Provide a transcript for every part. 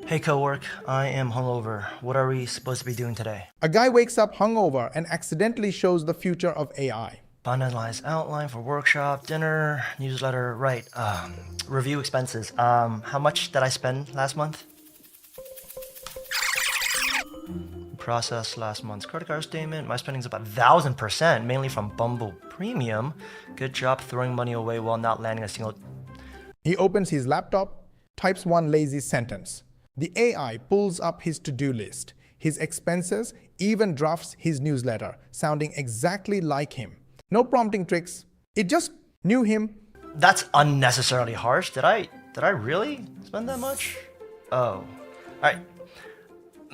Hey Cowork, I am hungover. What are we supposed to be doing today? A guy wakes up hungover and accidentally shows the future of AI. Finalized outline for workshop, dinner, newsletter, right. Review expenses. How much did I spend last month? Process last month's credit card statement. My spending's about 1,000%, mainly from Bumble Premium. Good job throwing money away while not landing a single... He opens his laptop, types one lazy sentence. The AI pulls up his to-do list, his expenses, even drafts his newsletter, sounding exactly like him. No prompting tricks. It just knew him. That's unnecessarily harsh. Did I really spend that much? Oh. All right.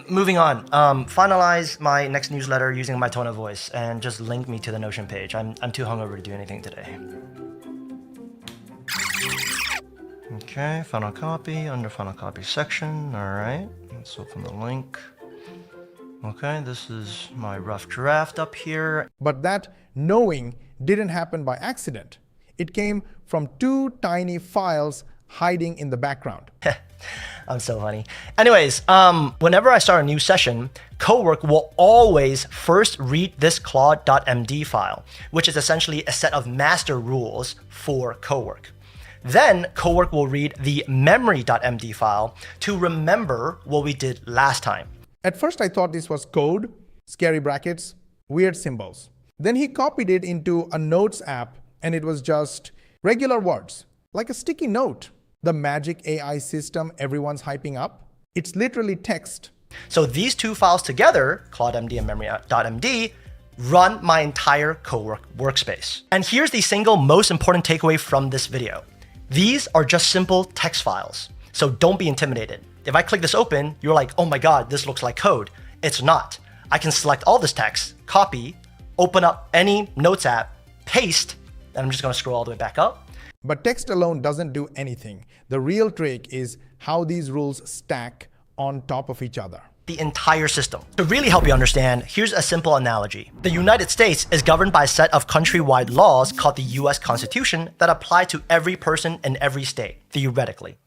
Moving on. Finalize my next newsletter using my tone of voice and just link me to the Notion page. I'm too hungover to do anything today. Okay, final copy, under final copy section. All right, let's open the link. Okay, this is my rough draft up here. But that knowing didn't happen by accident. It came from two tiny files hiding in the background. I'm so funny. Anyways, whenever I start a new session, Cowork will always first read this Claude.md file, which is essentially a set of master rules for Cowork. Then Cowork will read the memory.md file to remember what we did last time. At first I thought this was code, scary brackets, weird symbols. Then he copied it into a notes app and it was just regular words, like a sticky note. The magic AI system everyone's hyping up, it's literally text. So these two files together, ClaudeMD and memory.md, run my entire Cowork workspace. And here's the single most important takeaway from this video. These are just simple text files, so don't be intimidated. If I click this open, you're like, oh my God, this looks like code. It's not. I can select all this text, copy, open up any notes app, paste, and I'm just gonna scroll all the way back up. But text alone doesn't do anything. The real trick is how these rules stack on top of each other. The entire system. To really help you understand, here's a simple analogy. The United States is governed by a set of countrywide laws called the US Constitution that apply to every person in every state, theoretically.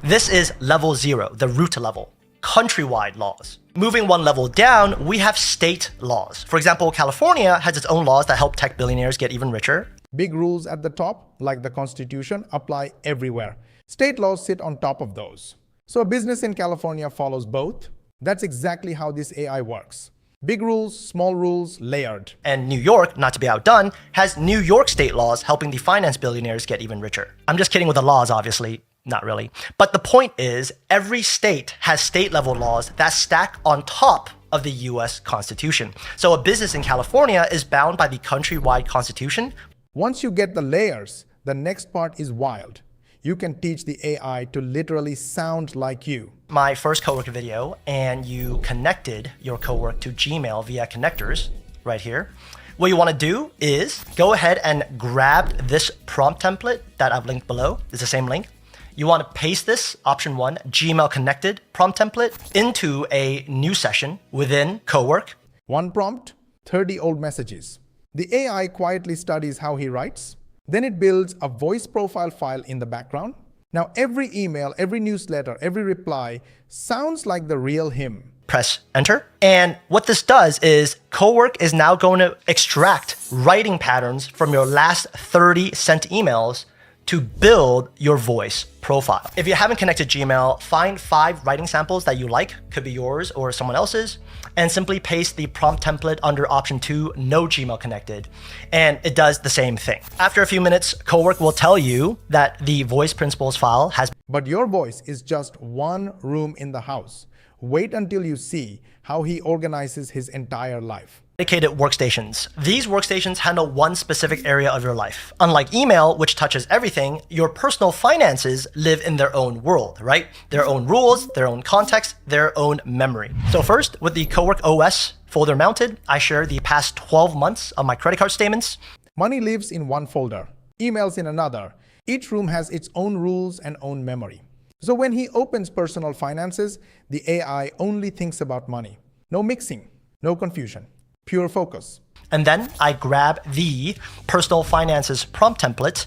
This is level 0, the root level, countrywide laws. Moving one level down, we have state laws. For example, California has its own laws that help tech billionaires get even richer. Big rules at the top, like the Constitution, apply everywhere. State laws sit on top of those. So a business in California follows both. That's exactly how this AI works. Big rules, small rules, layered. And New York, not to be outdone, has New York state laws helping the finance billionaires get even richer. I'm just kidding with the laws, obviously. Not really. But the point is, every state has state level laws that stack on top of the US Constitution. So a business in California is bound by the countrywide constitution. Once you get the layers, the next part is wild. You can teach the AI to literally sound like you. My first Cowork video, and you connected your Cowork to Gmail via connectors right here. What you want to do is go ahead and grab this prompt template that I've linked below. It's the same link. You want to paste this, option 1, Gmail connected prompt template into a new session within Cowork. One prompt, 30 old messages. The AI quietly studies how he writes. Then it builds a voice profile file in the background. Now every email, every newsletter, every reply sounds like the real him. Press enter. And what this does is Cowork is now going to extract writing patterns from your last 30 sent emails to build your voice profile. If you haven't connected Gmail, find 5 writing samples that you like, could be yours or someone else's, and simply paste the prompt template under option 2, no Gmail connected, and it does the same thing. After a few minutes, Cowork will tell you that the voice principles file has... But your voice is just one room in the house. Wait until you see how he organizes his entire life. Dedicated workstations. These workstations handle one specific area of your life. Unlike email, which touches everything, your personal finances live in their own world, right? Their own rules, their own context, their own memory. So first, with the Cowork OS folder mounted, I share the past 12 months of my credit card statements. Money lives in one folder, emails in another. Each room has its own rules and own memory. So when he opens personal finances, the AI only thinks about money. No mixing, no confusion. Pure focus. And then I grab the personal finances prompt template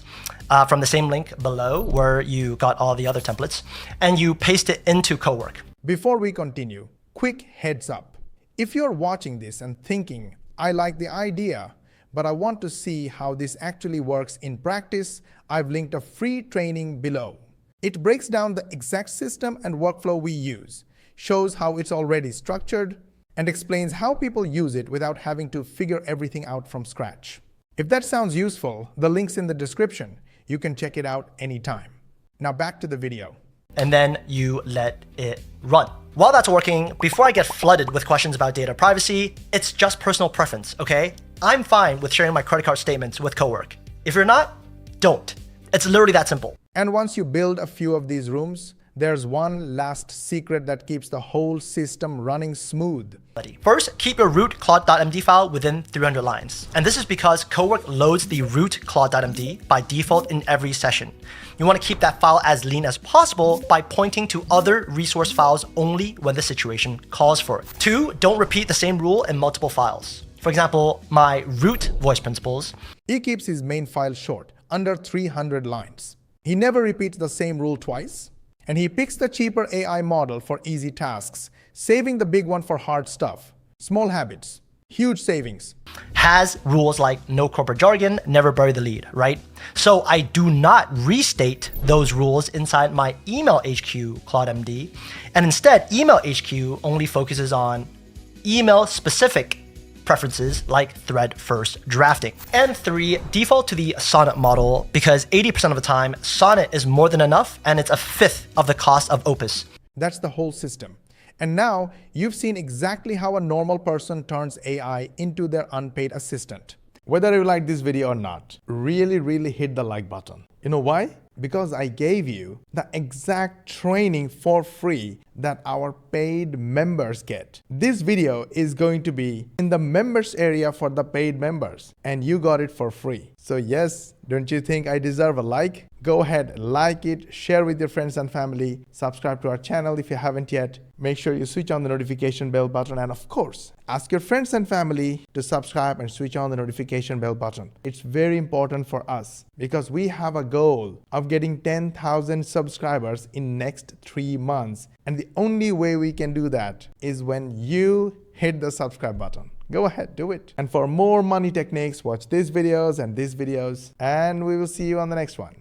from the same link below where you got all the other templates, and you paste it into Cowork. Before we continue, quick heads up. If you're watching this and thinking, I like the idea, but I want to see how this actually works in practice, I've linked a free training below. It breaks down the exact system and workflow we use, shows how it's already structured, and explains how people use it without having to figure everything out from scratch. If that sounds useful, the link's in the description. You can check it out anytime. Now back to the video. And then you let it run. While that's working, before I get flooded with questions about data privacy, it's just personal preference, okay? I'm fine with sharing my credit card statements with Cowork. If you're not, don't. It's literally that simple. And once you build a few of these rooms, there's one last secret that keeps the whole system running smooth. First, keep your root Claude.md file within 300 lines. And this is because Cowork loads the root Claude.md by default in every session. You want to keep that file as lean as possible by pointing to other resource files only when the situation calls for it. 2, don't repeat the same rule in multiple files. For example, my root voice principles. He keeps his main file short, under 300 lines. He never repeats the same rule twice. And he picks the cheaper AI model for easy tasks, saving the big one for hard stuff. Small habits, huge savings. Has rules like no corporate jargon, never bury the lead, right? So I do not restate those rules inside my email HQ ClaudeMD. And instead, email HQ only focuses on email specific preferences like thread first drafting. And 3, default to the Sonnet model because 80% of the time, Sonnet is more than enough and it's a fifth of the cost of Opus. That's the whole system. And now you've seen exactly how a normal person turns AI into their unpaid assistant. Whether you like this video or not, really hit the like button. You know why? Because I gave you the exact training for free that our paid members get. This video is going to be in the members area for the paid members, and you got it for free. So yes, don't you think I deserve a like? Go ahead, like it, share with your friends and family, subscribe to our channel if you haven't yet. Make sure you switch on the notification bell button, and of course, ask your friends and family to subscribe and switch on the notification bell button. It's very important for us because we have a goal of getting 10,000 subscribers in next 3 months. And the only way we can do that is when you hit the subscribe button. Go ahead, do it. And for more money techniques, watch these videos and we will see you on the next one.